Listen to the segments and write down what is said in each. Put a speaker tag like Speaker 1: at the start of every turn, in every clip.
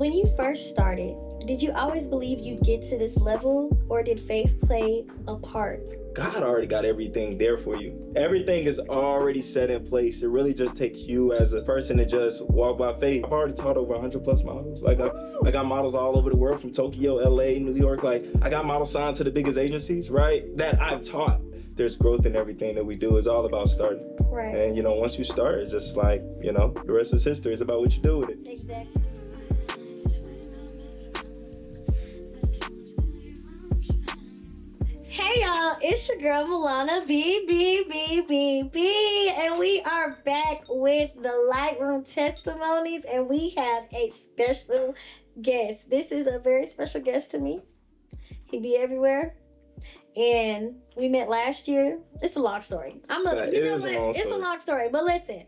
Speaker 1: When you first started, did you always believe you'd get to this level, or did faith play a part?
Speaker 2: God already got everything there for you. Everything is already set in place. It really just takes you as a person to just walk by faith. I've already taught over 100 plus models. Like I got models all over the world, from Tokyo, LA, New York. Like I got models signed to the biggest agencies, right? That I've taught. There's growth in everything that we do. It's all about starting.
Speaker 1: Right.
Speaker 2: And once you start, it's just like, the rest is history. It's about what you do with it.
Speaker 1: Exactly. Hey y'all, it's your girl Milana B, and we are back with the Lightroom Testimonies, and we have a special guest. This is a very special guest to me. He be everywhere, and we met last year. It's a long story. It's a long story, but listen.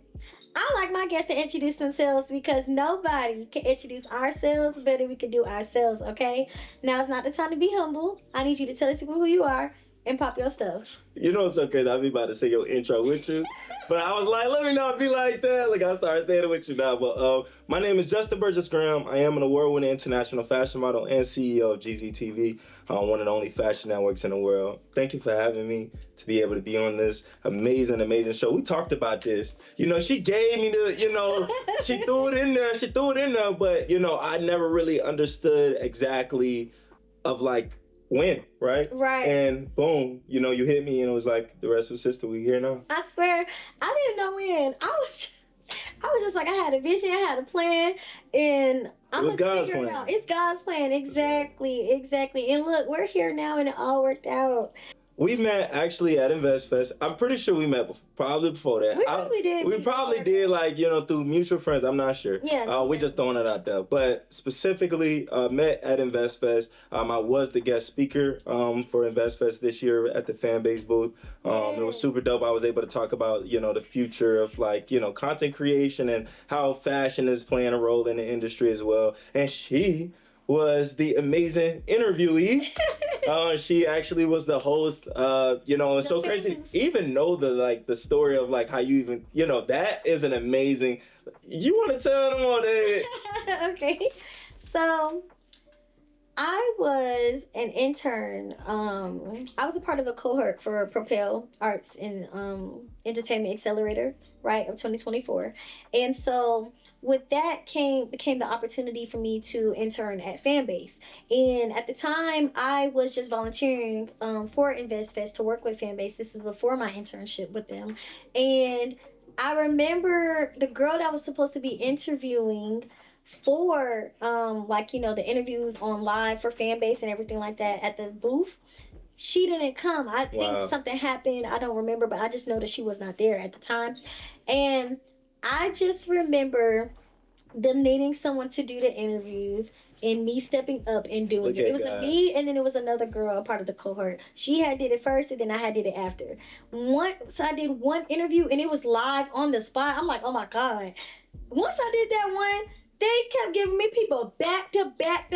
Speaker 1: I like my guests to introduce themselves because nobody can introduce ourselves better than we can do ourselves, okay? Now it's not the time to be humble. I need you to tell the people who you are and pop your stuff.
Speaker 2: You know what's so crazy? I'll be about to say your intro with you. But I was like, let me not be like that. Like, I started saying it with you now. But my name is Justyn Burgest-Graham. I am an award-winning international fashion model and CEO of GZTV, one of the only fashion networks in the world. Thank you for having me to be able to be on this amazing, amazing show. We talked about this. She gave me the, she threw it in there. But, I never really understood exactly of like, when, right?
Speaker 1: Right.
Speaker 2: And boom, you hit me and it was like the rest was history. We here now.
Speaker 1: I swear, I didn't know when. I was just like, I had a vision, I had a plan, and I'm
Speaker 2: It was God's plan.
Speaker 1: It's God's plan, exactly. And look, we're here now, and it all worked out.
Speaker 2: We met actually at InvestFest. I'm pretty sure we met probably before that.
Speaker 1: We probably did.
Speaker 2: We probably did, like, through mutual friends. I'm not sure.
Speaker 1: Yeah.
Speaker 2: We just throwing it out there. But specifically, met at InvestFest. I was the guest speaker for InvestFest this year at the fan base booth. It was super dope. I was able to talk about, the future of, like, content creation and how fashion is playing a role in the industry as well. And she was the amazing interviewee. She actually was the host. It's so crazy. Even know the story of like how you even, that is an amazing. You want to tell them on it?
Speaker 1: Okay. So I was an intern. I was a part of a cohort for Propel Arts and Entertainment Accelerator, right, of 2024. And so with that became the opportunity for me to intern at Fanbase. And at the time, I was just volunteering for InvestFest to work with Fanbase. This was before my internship with them. And I remember the girl that was supposed to be interviewing for the interviews on live for Fanbase and everything like that at the booth. She didn't come. I think something happened. I don't remember, but I just know that she was not there at the time. And I just remember them needing someone to do the interviews and me stepping up and doing it. It was me, and then it was another girl, a part of the cohort. She had did it first, and then I had did it after. So I did one interview, and it was live on the spot. I'm like, oh my God. Once I did that one, they kept giving me people back to back.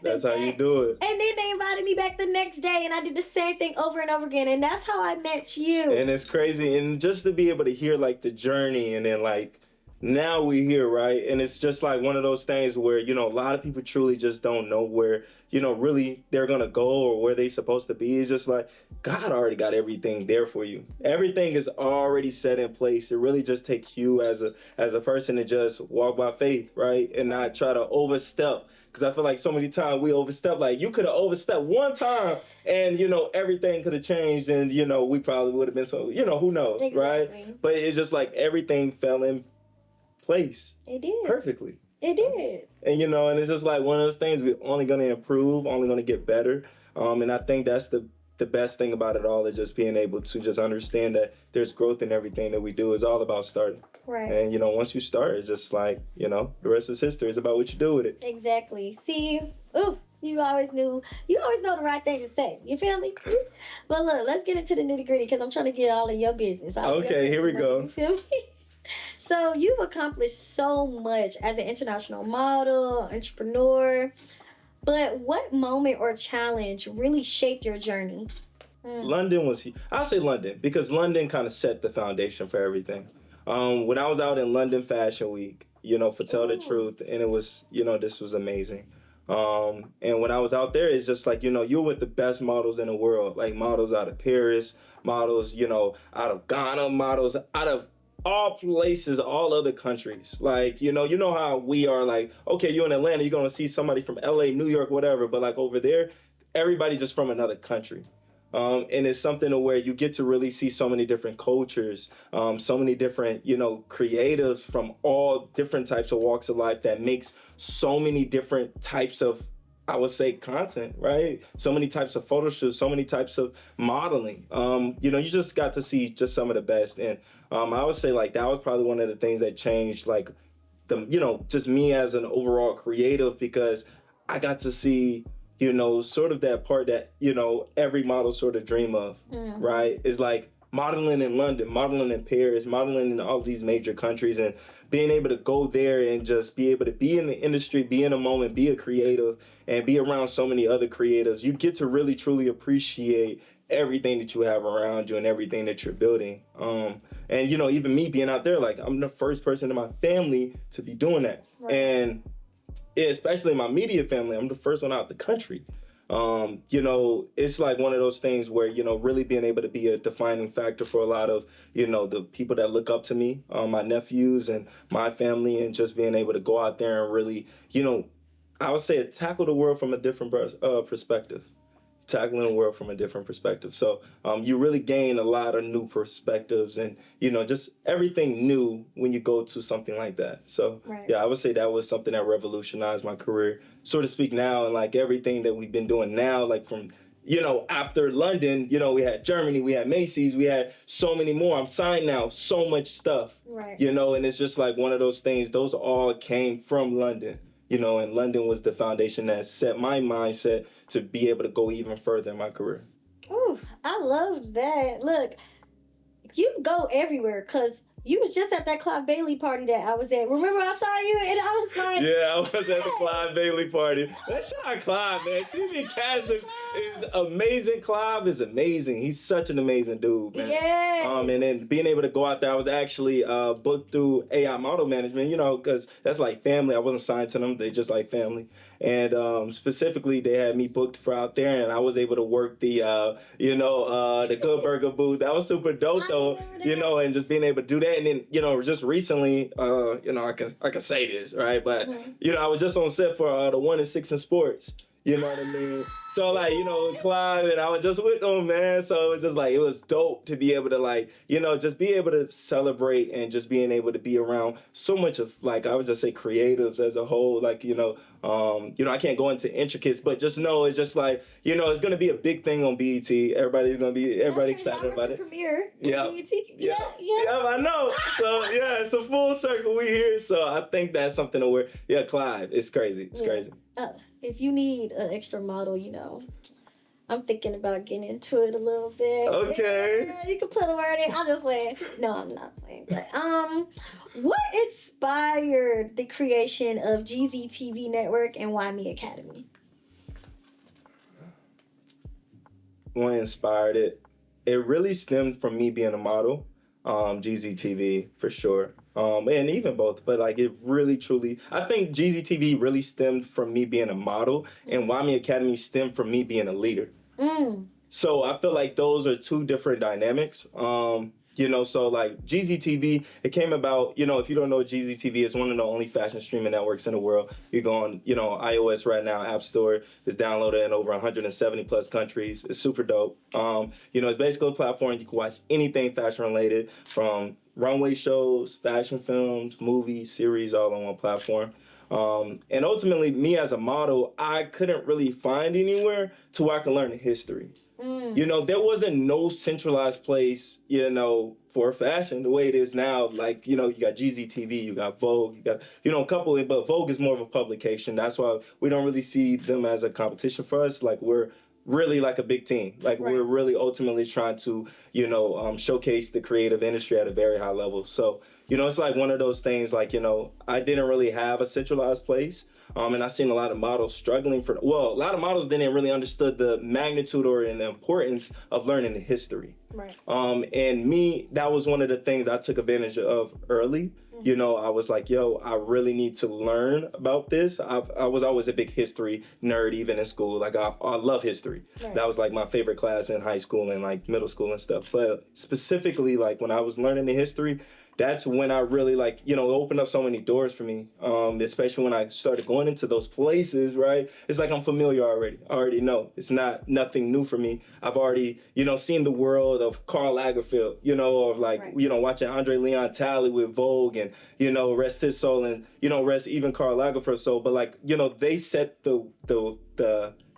Speaker 2: That's how you do it.
Speaker 1: And then they invited me back the next day, and I did the same thing over and over again. And that's how I met you.
Speaker 2: And it's crazy. And just to be able to hear like the journey, and then like now we're here, right? And it's just like one of those things where, a lot of people truly just don't know where, really they're going to go or where they're supposed to be. It's just like God already got everything there for you. Everything is already set in place. It really just takes you as a person to just walk by faith, right? And not try to overstep. Because I feel like so many times we overstep. Like, you could have overstepped one time and, everything could have changed and, we probably would have been so, who knows,
Speaker 1: exactly.
Speaker 2: Right? But it's just like everything fell in place.
Speaker 1: It did.
Speaker 2: Perfectly.
Speaker 1: It did.
Speaker 2: And, and it's just like one of those things we're only going to improve, only going to get better. And I think that's the best thing about it all is just being able to just understand that there's growth in everything that we do. It's all about starting.
Speaker 1: Right.
Speaker 2: And, once you start, it's just like, the rest is history. It's about what you do with it.
Speaker 1: Exactly. See, you always know the right thing to say. You feel me? But look, let's get into the nitty gritty because I'm trying to get all of your business.
Speaker 2: Here we go.
Speaker 1: You feel me? So you've accomplished so much as an international model, entrepreneur, but what moment or challenge really shaped your journey?
Speaker 2: London I'll say London because London kind of set the foundation for everything. When I was out in London Fashion Week, Tell the Truth, and it was, this was amazing. And when I was out there, it's just like, you're with the best models in the world, like models out of Paris, models, out of Ghana, models out of all places, all other countries. Like, you know how we are, like, okay, you're in Atlanta, you're going to see somebody from LA, New York, whatever. But like over there, everybody just from another country. And it's something to where you get to really see so many different cultures, so many different, creatives from all different types of walks of life that makes so many different types of, I would say, content, right? So many types of photo shoots, so many types of modeling. You just got to see just some of the best. And I would say like that was probably one of the things that changed like just me as an overall creative, because I got to see sort of that part that, every model sort of dream of, right? It's like modeling in London, modeling in Paris, modeling in all these major countries, and being able to go there and just be able to be in the industry, be in a moment, be a creative, and be around so many other creatives. You get to really, truly appreciate everything that you have around you and everything that you're building. And, even me being out there, like, I'm the first person in my family to be doing that. Right. And especially my media family, I'm the first one out the country. It's like one of those things where, really being able to be a defining factor for a lot of, the people that look up to me, my nephews and my family, and just being able to go out there and really, I would say tackle the world from a different perspective. Tackling the world from a different perspective. So you really gain a lot of new perspectives and, just everything new when you go to something like that. So, right. Yeah, I would say that was something that revolutionized my career, so to speak, now. And like everything that we've been doing now, like from, after London, we had Germany, we had Macy's, we had so many more. I'm signed now, so much stuff, right. And it's just like one of those things, those all came from London. And London was the foundation that set my mindset to be able to go even further in my career.
Speaker 1: Ooh, I love that. Look, you go everywhere, because you was just at that Clive Bailey party that I was at. Remember I saw you and I was like...
Speaker 2: Yeah, I was at the Clive Bailey party. Let's shout out Clive, man. CZ Caslis is amazing. Clive is amazing. He's such an amazing dude, man.
Speaker 1: Yeah.
Speaker 2: And then being able to go out there, I was actually booked through AI Model Management, because that's like family. I wasn't signed to them. They just like family. And specifically, they had me booked for out there, and I was able to work the, the Good Burger booth. That was super dope, though, and just being able to do that. And then, just recently, I can say this, right? But, I was just on set for the 1 and 6 in Sports. You know what I mean? So, like, Clive, and I was just with them, man. So it was just like, it was dope to be able to, like, just be able to celebrate and just being able to be around so much of, like, I would just say creatives as a whole. Like, I can't go into intricates, but just know it's just like, it's going to be a big thing on BET. Everybody excited about it.
Speaker 1: Premiere.
Speaker 2: Yeah.
Speaker 1: BET.
Speaker 2: Yeah, I know. So, yeah, it's a full circle. We here. So I think that's something to where, Clive, it's crazy. It's crazy.
Speaker 1: If you need an extra model, I'm thinking about getting into it a little bit.
Speaker 2: Okay.
Speaker 1: Yeah, you can put a word in. I'm just playing. No, I'm not playing. But, what inspired the creation of GZ TV Network and Why Me Academy?
Speaker 2: What inspired it? It really stemmed from me being a model. GZ TV for sure. And even both, but like it really truly, I think GZ TV really stemmed from me being a model, and Why Me Academy stemmed from me being a leader. So I feel like those are two different dynamics. So like GZ TV, it came about, if you don't know GZ TV, it's one of the only fashion streaming networks in the world. You go on, iOS right now, App Store, it's downloaded in over 170 plus countries. It's super dope. It's basically a platform you can watch anything fashion related, from runway shows, fashion films, movies, series, all on one platform. And ultimately, me as a model, I couldn't really find anywhere to where I could learn the history. There wasn't no centralized place, for fashion the way it is now. Like, you got GZ TV, you got Vogue, you got, a couple, but Vogue is more of a publication. That's why we don't really see them as a competition for us. Like, we're really like a big team. Like, right. We're really ultimately trying to, showcase the creative industry at a very high level. So, it's like one of those things, like, I didn't really have a centralized place. And I seen a lot of models struggling a lot of models didn't really understood the magnitude or the importance of learning the history.
Speaker 1: Right.
Speaker 2: And me, that was one of the things I took advantage of early. You know, I was like, yo, I really need to learn about this. I was always a big history nerd, even in school. Like, I love history. Right. That was like my favorite class in high school and like middle school and stuff. But specifically, like when I was learning the history, that's when I really like, you know, opened up so many doors for me, especially when I started going into those places, right? It's like I'm familiar already. I already know. It's nothing new for me. I've already, you know, seen the world of Karl Lagerfeld, you know, of like, right. You know, watching Andre Leon Talley with Vogue and, you know, rest his soul and, you know, rest even Karl Lagerfeld's soul. But like, you know, they set the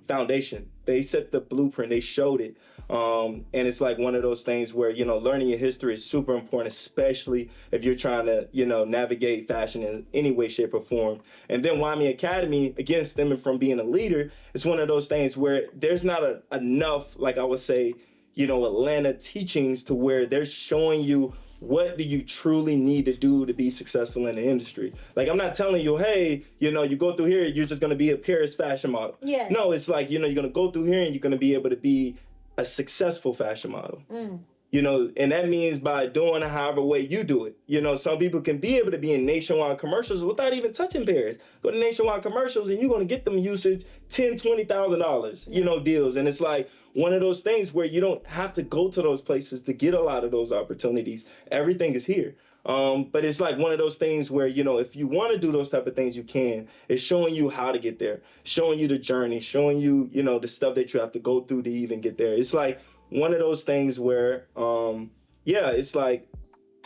Speaker 2: foundation. They set the blueprint. They showed it. And it's like one of those things where, you know, learning your history is super important, especially if you're trying to, you know, navigate fashion in any way, shape, or form. And then Wyoming Academy, again, stemming from being a leader, it's one of those things where there's not enough, like I would say, you know, Atlanta teachings to where they're showing you what do you truly need to do to be successful in the industry. Like, I'm not telling you, hey, you know, you go through here, you're just going to be a Paris fashion model.
Speaker 1: Yeah.
Speaker 2: No, it's like, you know, you're going to go through here and you're going to be able to be a successful fashion model. You know, and that means by doing however way you do it. You know, some people can be able to be in nationwide commercials without even touching Paris. Go to nationwide commercials and you're going to get them usage $10,000, $20,000, you know, deals. And it's like one of those things where you don't have to go to those places to get a lot of those opportunities. Everything is here. But it's like one of those things where, you know, if you want to do those type of things, you can. It's showing you how to get there, showing you the journey, showing you, you know, the stuff that you have to go through to even get there. It's like one of those things where, it's like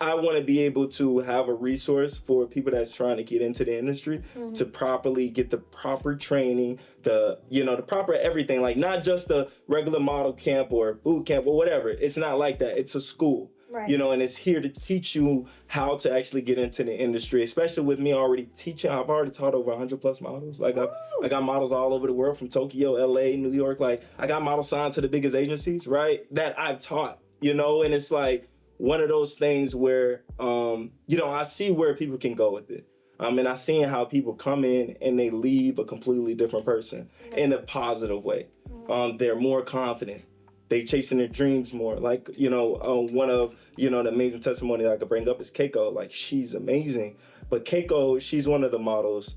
Speaker 2: I want to be able to have a resource for people that's trying to get into the industry to properly get the proper training, the proper everything, like not just the regular model camp or boot camp or whatever. It's not like that. It's a school. Right. You know, and it's here to teach you how to actually get into the industry, especially with me already teaching. I've already taught over 100 plus models. Like I got models all over the world from Tokyo, LA, New York. Like I got models signed to the biggest agencies, right? That I've taught, you know, and it's like one of those things where, you know, I see where people can go with it. And I've seen how people come in and they leave a completely different person in a positive way. They're more confident. They chasing their dreams more. Like, you know, one of, you know, the amazing testimony that I could bring up is Keiko. Like, she's amazing. But Keiko, she's one of the models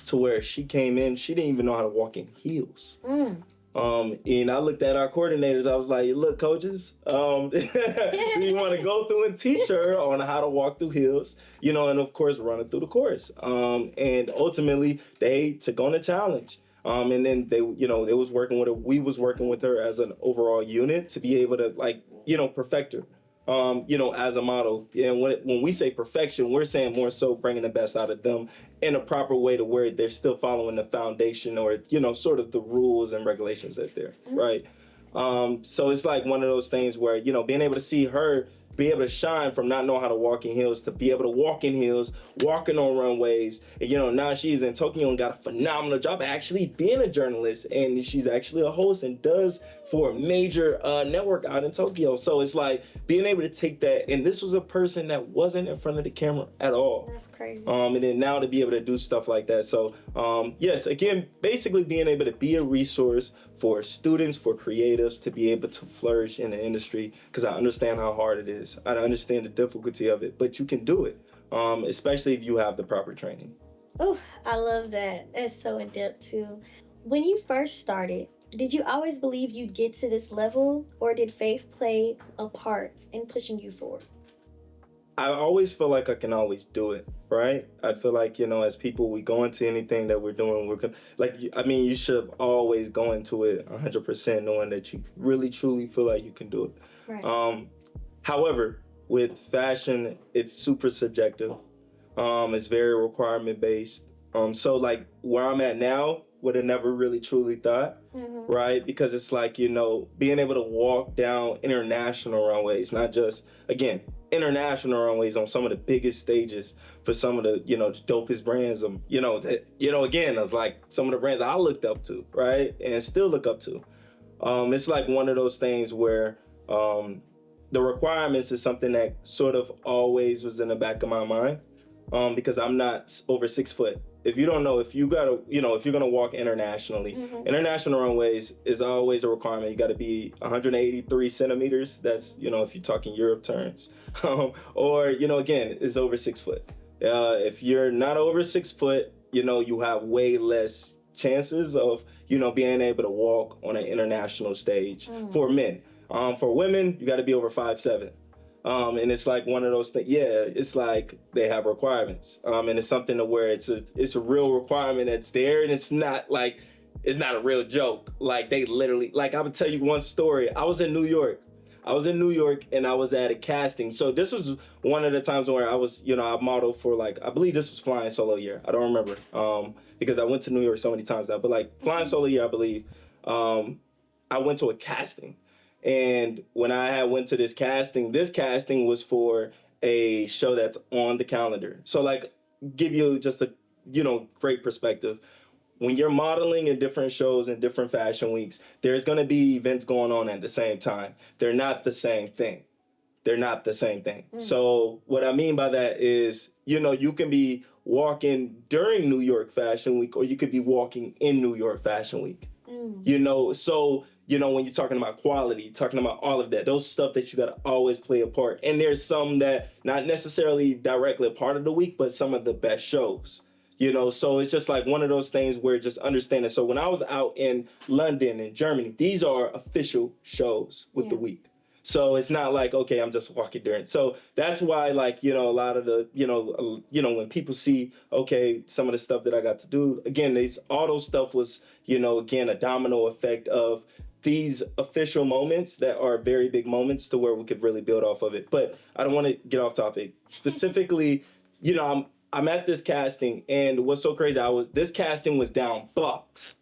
Speaker 2: to where she came in, she didn't even know how to walk in heels. And I looked at our coordinators, I was like, look, coaches, we want to go through and teach her on how to walk through heels, you know, and of course, run it through the course. And ultimately, they took on the challenge. And then we was working with her as an overall unit to be able to, like, you know, perfect her, you know, as a model. And when we say perfection, we're saying more so bringing the best out of them in a proper way to where they're still following the foundation or, you know, sort of the rules and regulations that's there, right? So it's like one of those things where, you know, being able to see her be able to shine from not knowing how to walk in heels to be able to walk in heels, walking on runways. And, you know, now she's in Tokyo and got a phenomenal job actually being a journalist. And she's actually a host and does for a major network out in Tokyo. So it's like being able to take that. And this was a person that wasn't in front of the camera at all.
Speaker 1: That's crazy.
Speaker 2: And then now to be able to do stuff like that. So, yes, again, basically being able to be a resource for students, for creatives to be able to flourish in the industry, because I understand how hard it is. I understand the difficulty of it, but you can do it, especially if you have the proper training.
Speaker 1: Oh, I love that. That's so in-depth too. When you first started, did you always believe you'd get to this level, or did faith play a part in pushing you forward?
Speaker 2: I always feel like I can always do it, right? I feel like, you know, as people, we go into anything that we're doing, you should always go into it 100% knowing that you really, truly feel like you can do it.
Speaker 1: Right.
Speaker 2: However, with fashion, it's super subjective. It's very requirement based. So like where I'm at now, would have never really truly thought, right? Because it's like, you know, being able to walk down international runways, not just, again, international runways on some of the biggest stages for some of the, you know, the dopest brands, again, it's like some of the brands I looked up to, right? And still look up to. It's like one of those things where the requirements is something that sort of always was in the back of my mind, because I'm not over 6 foot. if you don't know, if you gotta, if you're gonna walk internationally, international runways is always a requirement. You gotta be 183 centimeters. That's, if you're talking Europe terms. Or, again, it's over 6 foot. If you're not over 6 foot, you have way less chances of, being able to walk on an international stage for men. For women, you gotta be over 5'7". And it's like one of those things. Yeah, it's like they have requirements, and it's something to where it's a real requirement that's there, and it's not a real joke. Like they literally, like I would tell you one story. I was in New York, and I was at a casting. So this was one of the times where I was, I modeled for I believe this was Flying Solo year. I don't remember, because I went to New York so many times now. But Flying Solo year, I believe, I went to a casting. And when I went to this casting was for a show that's on the calendar. So give you just a, great perspective. When you're modeling in different shows and different fashion weeks, there's going to be events going on at the same time. They're not the same thing. So what I mean by that is, you can be walking during New York Fashion Week, or you could be walking in New York Fashion Week. So when you're talking about quality, talking about all of that, those stuff that you got to always play a part. And there's some that not necessarily directly a part of the week, but some of the best shows, so it's just one of those things where just understanding. So when I was out in London and Germany, these are official shows with the week. So it's not okay, I'm just walking during. So that's why, a lot of the, when people see, okay, some of the stuff that I got to do, again, all those stuff was, again, a domino effect of these official moments that are very big moments to where we could really build off of it. But I don't want to get off topic. Specifically, I'm at this casting, and what's so crazy, this casting was down blocks.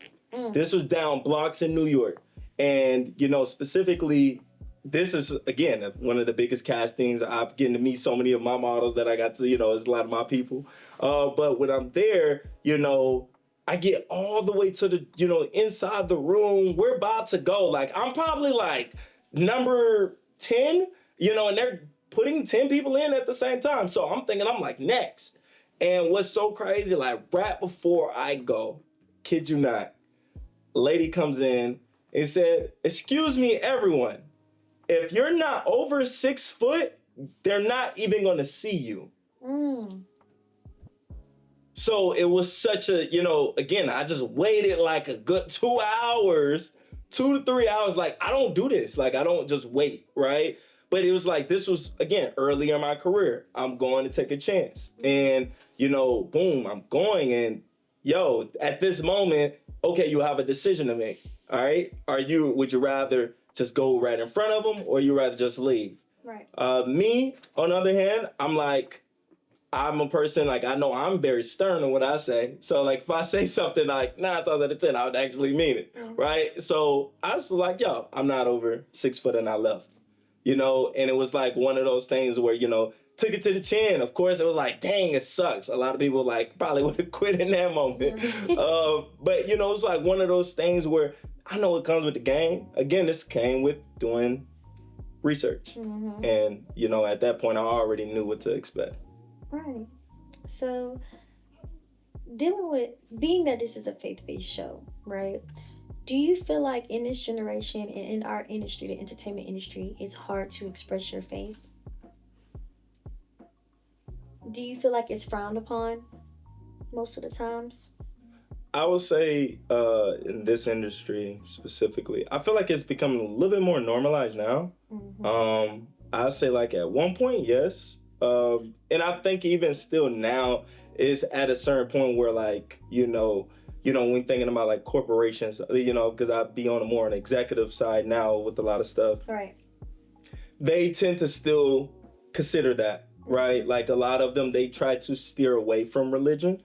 Speaker 2: This was down blocks in New York. And, specifically, this is, again, one of the biggest castings. I'm getting to meet so many of my models that I got to, it's a lot of my people. But when I'm there, I get all the way to the, inside the room. We're about to go. I'm probably number 10, and they're putting 10 people in at the same time. So I'm thinking I'm next. And what's so crazy, right before I go, kid you not, lady comes in and said, "Excuse me, everyone. If you're not over 6 foot, they're not even going to see you." So it was such a, again, I just waited a good 2 hours, 2 to 3 hours. I don't do this. I don't just wait, right? But it was this was, again, early in my career. I'm going to take a chance. And, boom, I'm going. And, at this moment, okay, you have a decision to make, all right? Would you rather just go right in front of them, or you rather just leave?
Speaker 1: Right.
Speaker 2: Me, on the other hand, I'm a person, I know I'm very stern on what I say. So, if I say something 9 times out of 10, I would actually mean it, right? So, I was I'm not over 6 foot, and I left, and it was one of those things where, took it to the chin. Of course, it was dang, it sucks. A lot of people, probably would have quit in that moment. But, it was one of those things where I know it comes with the game. Again, this came with doing research. And, at that point, I already knew what to expect.
Speaker 1: Right. So, dealing with, being that this is a faith-based show, right? Do you feel like in this generation and in our industry, the entertainment industry, it's hard to express your faith? Do you feel like it's frowned upon most of the times?
Speaker 2: I would say in this industry specifically, I feel like it's becoming a little bit more normalized now. I'd say at one point, yes. And I think even still now, it's at a certain point where when thinking about corporations, because I'd be on a more an executive side now with a lot of stuff.
Speaker 1: Right.
Speaker 2: They tend to still consider that, right? A lot of them, they try to steer away from religion,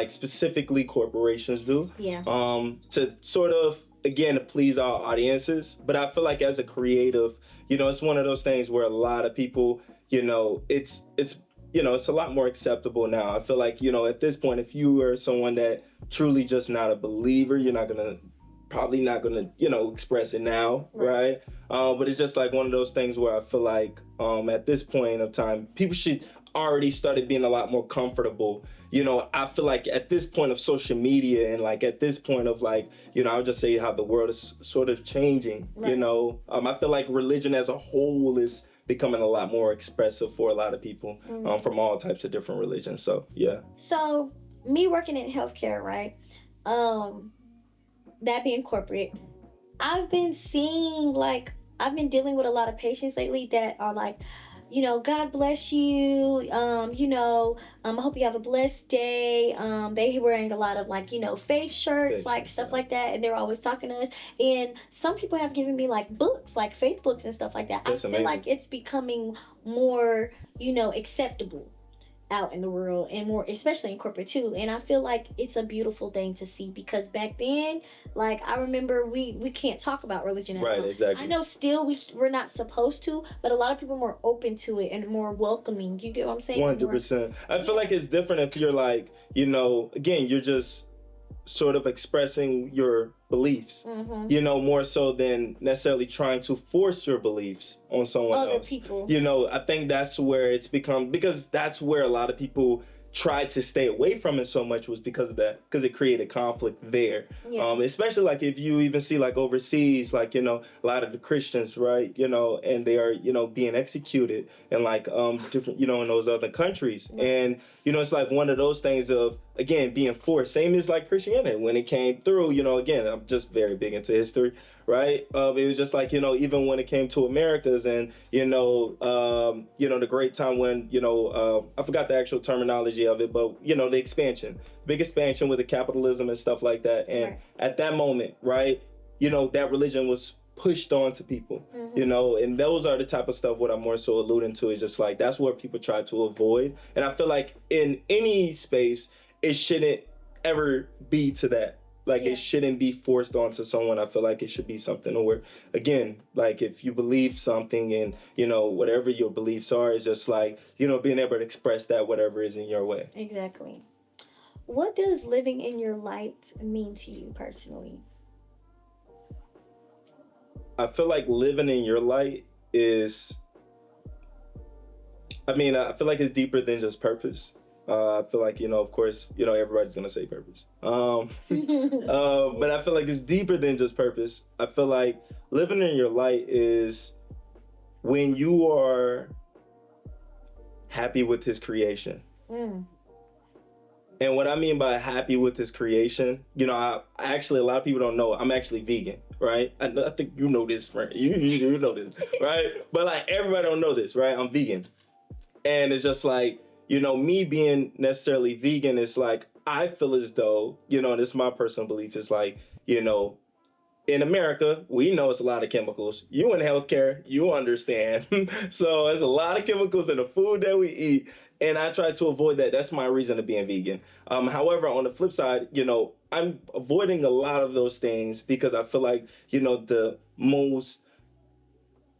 Speaker 2: specifically corporations do.
Speaker 1: Yeah.
Speaker 2: To sort of, again, to please our audiences. But I feel as a creative, it's one of those things where a lot of people, it's a lot more acceptable now. I feel at this point, if you are someone that truly just not a believer, you're probably not gonna, express it now, right? But it's just one of those things where I feel at this point of time, people should already started being a lot more comfortable. You know, I feel like at this point of social media and like at this point of like, you know, I would just say how the world is sort of changing,
Speaker 1: Right.
Speaker 2: you know. I feel like religion as a whole is becoming a lot more expressive for a lot of people from all types of different religions. So, yeah.
Speaker 1: So, me working in healthcare, right? That being corporate, I've been seeing like I've been dealing with a lot of patients lately that are like, you know, God bless you. I hope you have a blessed day. They wearing a lot of like, you know, faith shirts, like stuff like that, and they're always talking to us. And some people have given me like books, like faith books and stuff like that.
Speaker 2: That's
Speaker 1: I feel
Speaker 2: amazing.
Speaker 1: like it's becoming more, you know, acceptable out in the world, and more especially in corporate too. And I feel like it's a beautiful thing to see, because back then, like, I remember we can't talk about religion at all.
Speaker 2: Right, exactly.
Speaker 1: I know still we're not supposed to, but a lot of people are more open to it and more welcoming. You get what I'm saying?
Speaker 2: 100%. I feel like it's different if you're like, you know, again, you're just sort of expressing your beliefs, you know, more so than necessarily trying to force your beliefs on someone else.
Speaker 1: People.
Speaker 2: You know, I think that's where it's become, because that's where a lot of people tried to stay away from it so much, was because of that, because it created conflict there.
Speaker 1: Yeah.
Speaker 2: Especially like if you even see like overseas, like, you know, a lot of the Christians, right, you know, and they are, you know, being executed in like different, you know, in those other countries.
Speaker 1: Right.
Speaker 2: And, you know, it's like one of those things of, again, being forced, same as like Christianity when it came through. You know, again, I'm just very big into history, right? It was just like, you know, even when it came to Americas, and you know, the great time when, you know, I forgot the actual terminology of it, but you know, the expansion, big expansion with the capitalism and stuff like that. And
Speaker 1: right.
Speaker 2: At that moment, right, you know, that religion was pushed on to people, you know, and those are the type of stuff what I'm more so alluding to, is just like, that's what people try to avoid. And I feel like in any space, it shouldn't ever be to that. Like, it shouldn't be forced onto someone. I feel like it should be something where, again, like if you believe something and, you know, whatever your beliefs are, is just like, you know, being able to express that, whatever is in your way.
Speaker 1: Exactly. What does living in your light mean to you personally?
Speaker 2: I feel like living in your light is, I feel like it's deeper than just purpose. I feel like, you know, of course, you know, everybody's gonna say purpose. But I feel like it's deeper than just purpose. I feel like living in your light is when you are happy with his creation. And what I mean by happy with his creation, you know, I actually, a lot of people don't know, I'm actually vegan, right? I think you know this, friend. You know this, right? But like, everybody don't know this, right? I'm vegan. And it's just like, you know, me being necessarily vegan, is like, I feel as though, you know, and this is my personal belief, is like, you know, in America, we know it's a lot of chemicals. You in healthcare, you understand. So there's a lot of chemicals in the food that we eat. And I try to avoid that. That's my reason of being vegan. However, on the flip side, you know, I'm avoiding a lot of those things because I feel like, you know, the most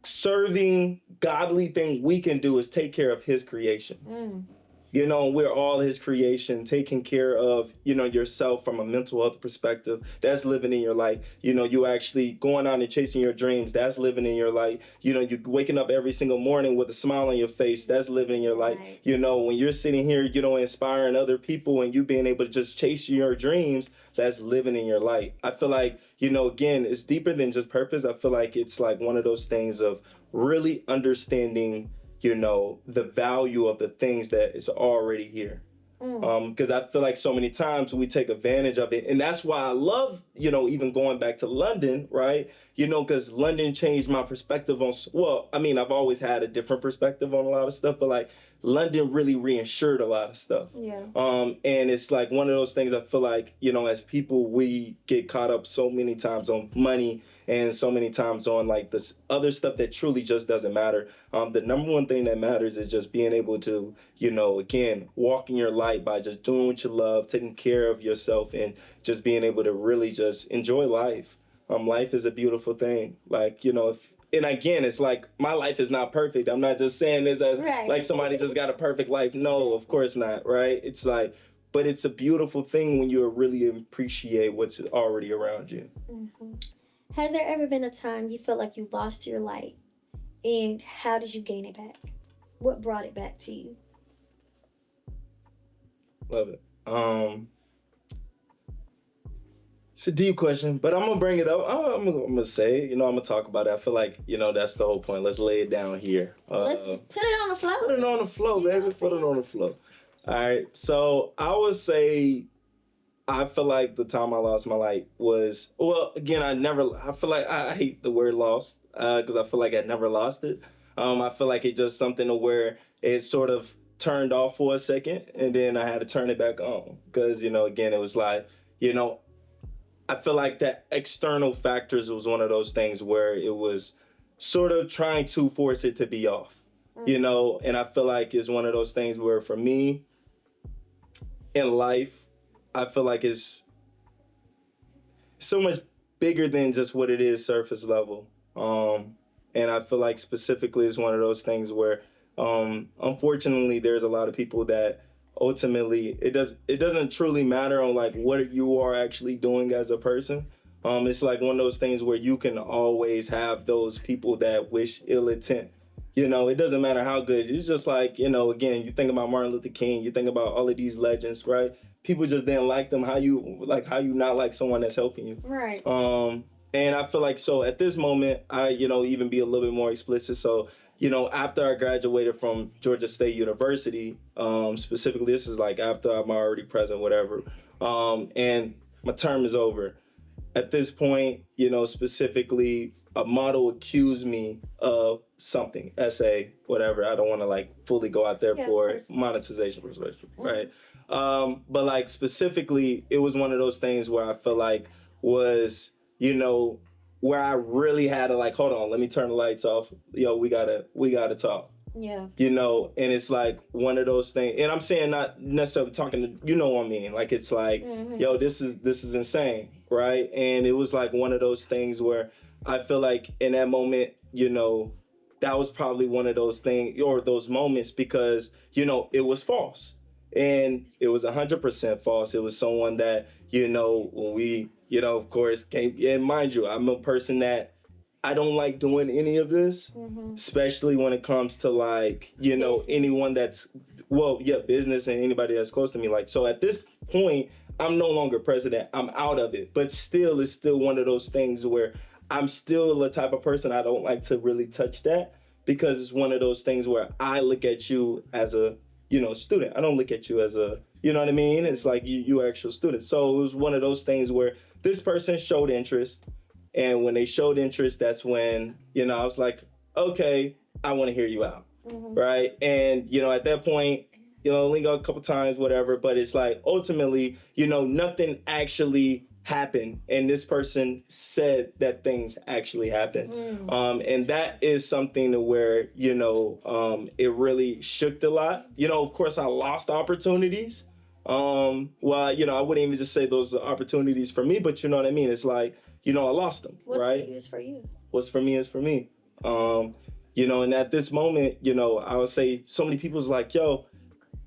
Speaker 2: serving godly thing we can do is take care of his creation. You know, we're all his creation, taking care of, you know, yourself from a mental health perspective. That's living in your light. You know, you actually going out and chasing your dreams. That's living in your light. You know, you waking up every single morning with a smile on your face. That's living in your light.
Speaker 1: Right.
Speaker 2: You know, when you're sitting here, you know, inspiring other people and you being able to just chase your dreams, that's living in your light. I feel like, you know, again, it's deeper than just purpose. I feel like it's like one of those things of really understanding, you know, the value of the things that is already here. Because I feel like so many times we take advantage of it. And that's why I love, you know, even going back to London, right? You know, because London changed my perspective on, well, I mean, I've always had a different perspective on a lot of stuff, but like London really reinsured a lot of stuff.
Speaker 1: Yeah.
Speaker 2: And it's like one of those things I feel like, you know, as people, we get caught up so many times on money and so many times on like this other stuff that truly just doesn't matter. The number one thing that matters is just being able to, you know, again, walk in your light by just doing what you love, taking care of yourself, and just being able to really just enjoy life. Life is a beautiful thing. Like, you know, and again, it's like my life is not perfect. I'm not just saying this as like somebody just got a perfect life. No, of course not, right? It's like, but it's a beautiful thing when you really appreciate what's already around you.
Speaker 1: Has there ever been a time you felt like you lost your light, and how did you gain it back? What brought it back to you?
Speaker 2: Love it. It's a deep question, but I'm gonna bring it up. I'm gonna say it. I'm gonna talk about it. I feel like, that's the whole point. Let's lay it down here.
Speaker 1: Let's put it on the floor.
Speaker 2: Put it on the floor, baby. Put it on the floor. All right. So I would say, I feel like the time I lost my light was, well, again, I feel like I hate the word lost, because I feel like I never lost it. I feel like it's just something to where it sort of turned off for a second, and then I had to turn it back on. Because, again, it was like, I feel like that external factors was one of those things where it was sort of trying to force it to be off, and I feel like it's one of those things where for me in life, I feel like it's so much bigger than just what it is surface level. And I feel like specifically it's one of those things where, unfortunately, there's a lot of people that ultimately it doesn't truly matter on like what you are actually doing as a person. It's like one of those things where you can always have those people that wish ill intent. It doesn't matter how good. It's just like, again, you think about Martin Luther King, you think about all of these legends, right? People just didn't like them. How you not like someone that's helping you.
Speaker 1: Right.
Speaker 2: And I feel like, so at this moment, I, even be a little bit more explicit. So, after I graduated from Georgia State University, specifically, this is like after I'm already present, whatever, and my term is over. At this point, specifically, a model accused me of something, essay, whatever. I don't want to like fully go out there for monetization perspective, right? But like specifically, it was one of those things where I feel like was, where I really had to like, hold on, let me turn the lights off. Yo, we gotta talk.
Speaker 1: Yeah.
Speaker 2: And it's like one of those things, and I'm saying not necessarily talking to, what I mean? Like, it's like, yo, this is insane, right? And it was like one of those things where I feel like in that moment, that was probably one of those things or those moments because, it was false. And it was 100% false. It was someone that, when we, of course, came, and mind you, I'm a person that I don't like doing any of this, especially when it comes to like, anyone that's, business and anybody that's close to me. Like, so at this point, I'm no longer president. I'm out of it. But still, it's still one of those things where I'm still the type of person I don't like to really touch that because it's one of those things where I look at you as a, student. I don't look at you as a, you know what I mean? It's like you are actual student. So it was one of those things where this person showed interest. And when they showed interest, that's when, I was like, okay, I want to hear you out. Right. And, at that point, lingo a couple times, whatever. But it's like, ultimately, nothing actually happened. And this person said that things actually happened. And that is something to where, it really shook a lot. Of course, I lost opportunities. Well, I wouldn't even just say those are opportunities for me, but you know what I mean? It's like, I lost them, right?
Speaker 1: What's for you is for you.
Speaker 2: What's for me is for me. And at this moment, I would say so many people's like, yo,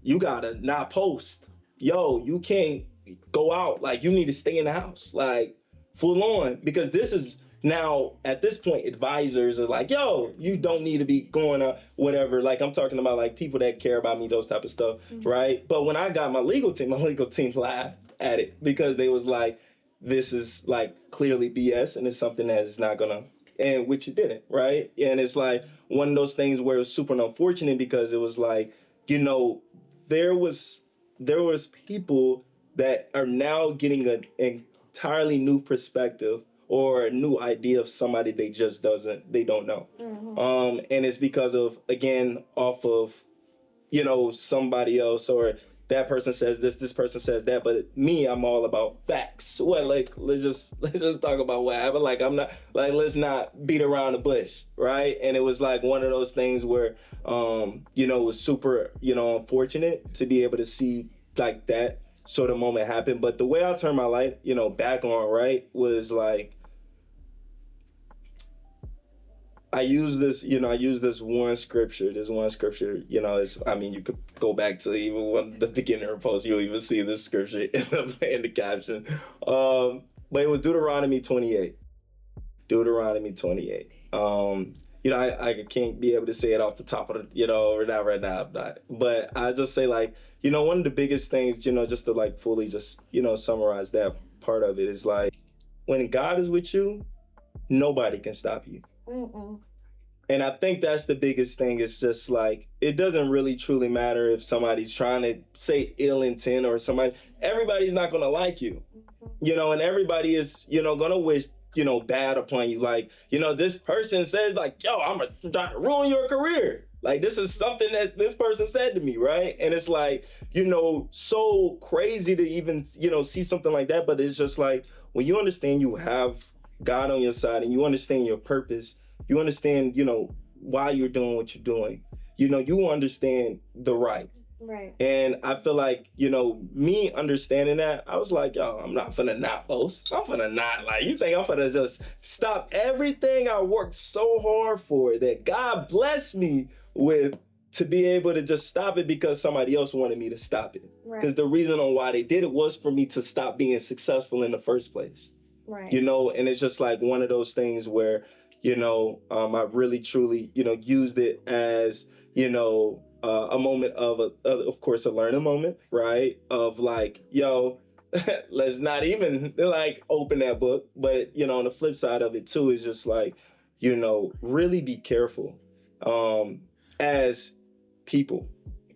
Speaker 2: you gotta not post. Yo, you can't go out. Like, you need to stay in the house, like full on, because this is now at this point, advisors are like, yo, you don't need to be going out, whatever. Like, I'm talking about like people that care about me, those type of stuff, right? But when I got my legal team laughed at it because they was like, this is like clearly BS and it's something that is not gonna, and which it didn't, right? And it's like one of those things where it was super unfortunate because it was like, there was people that are now getting an entirely new perspective or a new idea of somebody they don't know. And it's because of, again, off of, somebody else or that person says this person says that, but me, I'm all about facts. Well, like, let's just talk about what happened. Like, I'm not, like, let's not beat around the bush, right? And it was like one of those things where, it was super, unfortunate to be able to see like that sort of moment happen. But the way I turned my light, back on, right, was like, I use this one scripture. This one scripture, you could go back to even the beginning of the post. You'll even see this scripture in the caption. But it was Deuteronomy 28. I can't be able to say it off the top of the, right now, I'm not. But I just say, like, one of the biggest things, just to, like, fully just, summarize that part of it is, like, when God is with you, nobody can stop you.
Speaker 1: Mm-mm.
Speaker 2: And I think that's the biggest thing. It's just like, it doesn't really truly matter if somebody's trying to say ill intent or everybody's not going to like you, and everybody is, going to wish, bad upon you. Like, this person says, like, yo, I'm going to try to ruin your career. Like, this is something that this person said to me, right? And it's like, so crazy to even, see something like that. But it's just like, when you understand you have God on your side and you understand your purpose, you understand, why you're doing what you're doing, you understand the right.
Speaker 1: Right.
Speaker 2: And I feel like, me understanding that, I was like, yo, I'm not finna not boast. I'm finna not, like, you think I'm finna just stop everything I worked so hard for that God blessed me with to be able to just stop it because somebody else wanted me to stop it. Because the reason on why they did it was for me to stop being successful in the first place.
Speaker 1: Right.
Speaker 2: And it's just like one of those things where, I really truly, used it as, a moment of course, a learning moment, right? Of like, yo, let's not even like open that book. But, on the flip side of it too, is just like, really be careful as people,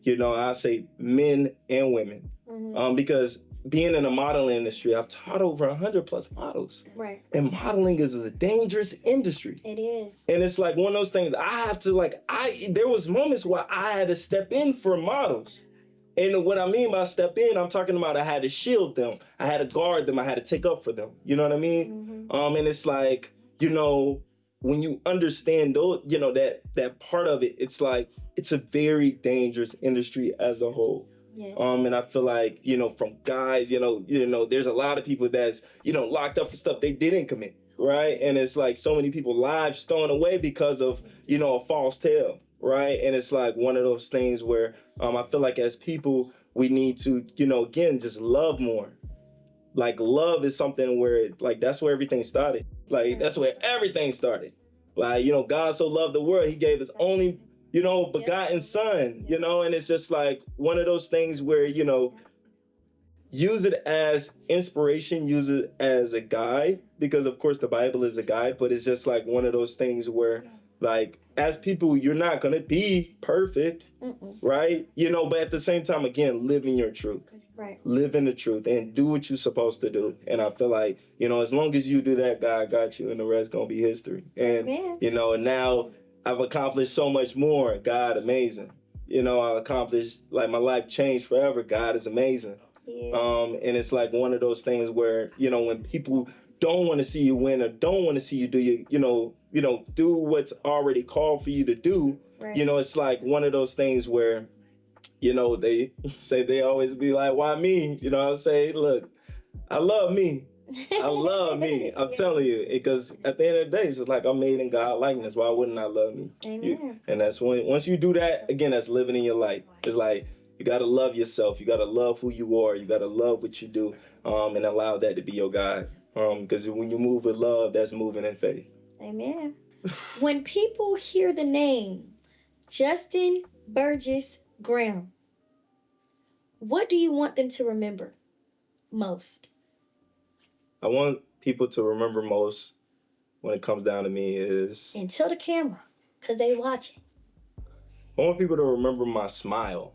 Speaker 2: I say men and women, because being in the modeling industry, I've taught over 100 plus models.
Speaker 1: Right.
Speaker 2: And modeling is a dangerous industry.
Speaker 1: It is.
Speaker 2: And it's like one of those things I have to there was moments where I had to step in for models. And what I mean by step in, I'm talking about I had to shield them. I had to guard them. I had to take up for them. You know what I mean? And it's like, when you understand those, that part of it, it's like, it's a very dangerous industry as a whole.
Speaker 1: Yes.
Speaker 2: And I feel like, from guys, there's a lot of people that's, locked up for stuff they didn't commit, right? And it's like so many people lives thrown away because of, a false tale, right? And it's like one of those things where I feel like as people, we need to, again, just love more. Like, love is something where, like, that's where everything started. Like, that's where everything started. Like, God so loved the world, he gave his only begotten son, and it's just like one of those things where, use it as inspiration, use it as a guide, because of course the Bible is a guide, but it's just like one of those things where, like, as people, you're not going to be perfect, right? But at the same time, again, live in your truth.
Speaker 1: Right.
Speaker 2: Live in the truth and do what you're supposed to do. And I feel like, as long as you do that, God got you, and the rest going to be history. And, and now I've accomplished so much more. God, amazing. I accomplished, like, my life changed forever. God is amazing. Yeah. And it's like one of those things where, when people don't want to see you win or don't want to see you do do what's already called for you to do, right. It's like one of those things where, they say they always be like, why me? I say, look, I love me. I love me. I'm telling you, because at the end of the day, it's just like I'm made in God likeness. Why wouldn't I love me?
Speaker 1: Amen.
Speaker 2: And that's once you do that, again, that's living in your life. It's like you got to love yourself. You got to love who you are. You got to love what you do, and allow that to be your guide. Because when you move with love, that's moving in faith.
Speaker 1: Amen. When people hear the name Justyn Burgest-Graham, what do you want them to remember most?
Speaker 2: I want people to remember most when it comes down to me is...
Speaker 1: And tell the camera, because they watching.
Speaker 2: I want people to remember my smile.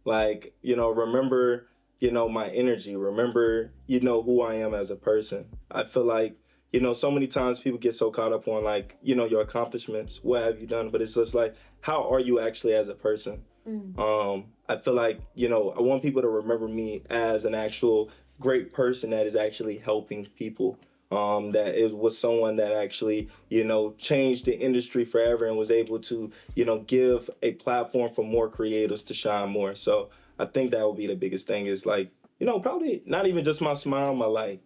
Speaker 2: Like, remember, my energy. Remember, who I am as a person. I feel like, so many times people get so caught up on, like, your accomplishments. What have you done? But it's just like, how are you actually as a person? I feel like, I want people to remember me as an actual great person that is actually helping people, that was someone that actually, changed the industry forever and was able to, give a platform for more creators to shine more. So I think that would be the biggest thing is like, probably not even just my smile, my light.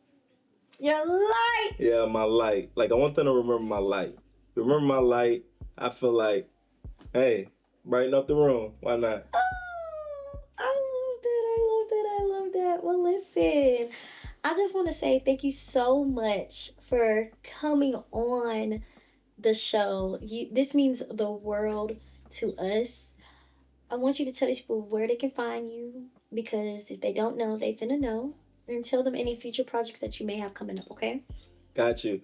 Speaker 1: Your light!
Speaker 2: Yeah, my light. Like, I want them to remember my light. Remember my light. I feel like, hey, brighten up the room. Why not?
Speaker 1: I love that. Well, listen, I just want to say thank you so much for coming on the show. This means the world to us. I want you to tell these people where they can find you, because if they don't know, they finna know. And tell them any future projects that you may have coming up, okay?
Speaker 2: Got you.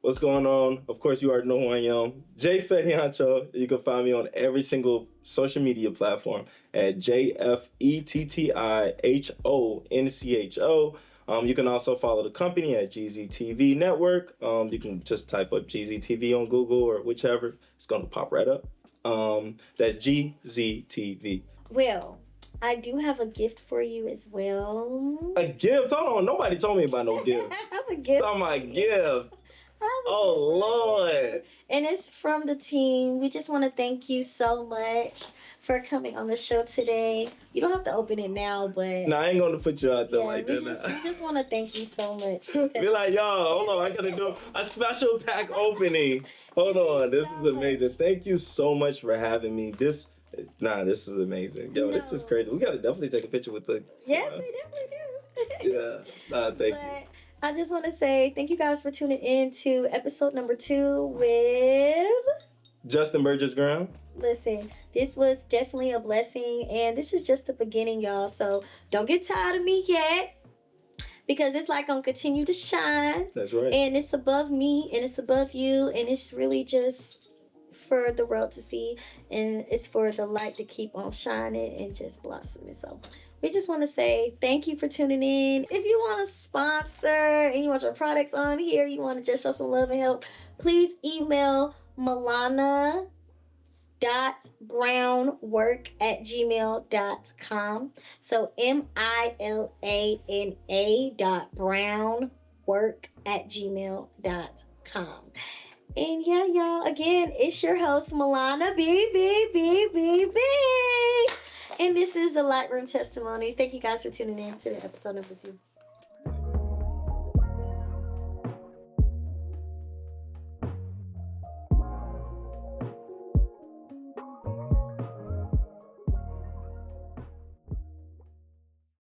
Speaker 2: What's going on? Of course, you already know who I am. J Fettiancho. You can find me on every single social media platform at JFETTIHONCHO. You can also follow the company at GZTV Network. You can just type up GZTV on Google or whichever. It's going to pop right up. That's GZTV.
Speaker 1: Well, I do have a gift for you as well.
Speaker 2: A gift? Hold on. Nobody told me about no gift.
Speaker 1: I have a gift.
Speaker 2: Oh, my gift. Oh, Lord.
Speaker 1: And it's from the team. We just want to thank you so much for coming on the show today. You don't have to open it now, but...
Speaker 2: No, I ain't going to put you out there like that.
Speaker 1: We just want to thank you so much.
Speaker 2: Be like, yo, hold on. I got to do a special pack opening. Hold on. This is amazing. Thank you so much for having me. This is amazing. Yo, This is crazy. We got to definitely take a picture with the...
Speaker 1: Yes, we definitely do.
Speaker 2: Thank you.
Speaker 1: I just want to say thank you guys for tuning in to episode number 2 with...
Speaker 2: Justyn Burgest-Graham.
Speaker 1: Listen, this was definitely a blessing, and this is just the beginning, y'all. So don't get tired of me yet, because it's like gonna continue to shine.
Speaker 2: That's right.
Speaker 1: And it's above me, and it's above you, and it's really just for the world to see, and it's for the light to keep on shining and just blossoming. So we just want to say thank you for tuning in. If you want to sponsor and you want your products on here, you want to just show some love and help, please email milana.brownwork@gmail.com. So milana.brownwork@gmail.com. And yeah, y'all, again, it's your host, Milana B. And this is the Lightroom Testimonies. Thank you guys for tuning in to episode number 2.